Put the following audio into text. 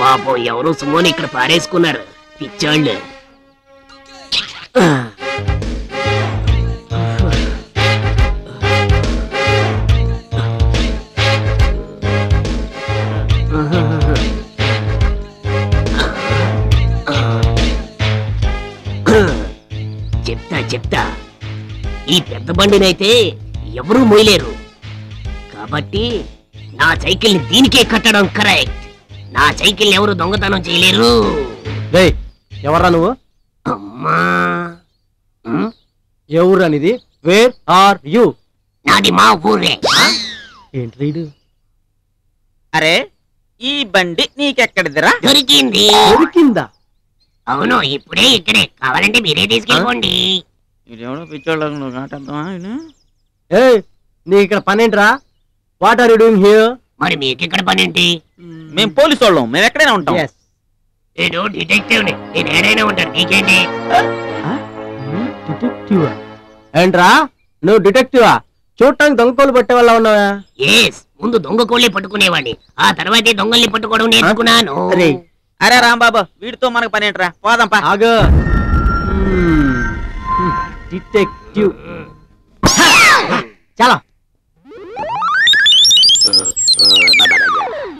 పాపం ఎవరో సుమోని ఇక్కడ పారేసుకున్నారు పిచ్చాళ్ళు. చెప్తా ఈ పెద్ద బండినైతే ఎవరూ మోయలేరు కాబట్టి నా సైకిల్ ని దీనికే కట్టడం కరెక్ట్. నా సైకిల్ ఎవరు దొంగతనం చేయలేరు. ఎవరా నువ్వు? అమ్మా ఎవరు అనేది? Where are you? నాది మా ఊరే. ఏంటి? అరే ఈ బండి నీకెక్కడిదిరా? దొరికిందా? అవును, ఇప్పుడే ఇక్కడే. కావాలంటే మీరే తీసుకెళ్ళిపోండి. ఇదేమో పిచ్చోళ్ళ నాటద్దామా? నీ ఇక్కడ పనేంట్రా? What are you doing here? మరి మీకు ఇక్కడ పనేంటి? మేము పోలీసు వాళ్ళం, మేము ఎక్కడైనా ఉంటాం. నేను డిటెక్టివ్ ని, నేను ఏడైనా ఉంటాను. నీకేంటి? డిటెక్టివ్ ఏంట్రా? నువ్వు డిటెక్టివా? చూడటానికి దొంగకోళ్ళు పట్టే వాళ్ళ ఉన్నావా? ముందు దొంగ కోళ్ళే పట్టుకునేవాడిని, ఆ తర్వాతే దొంగల్ని పట్టుకోవడం నేర్చుకున్నాను. అరే రాంబాబు, వీడితో మనకు పనేంట్రా, పోదాంపా. ఆగు. డిటెక్టివ్ చాలా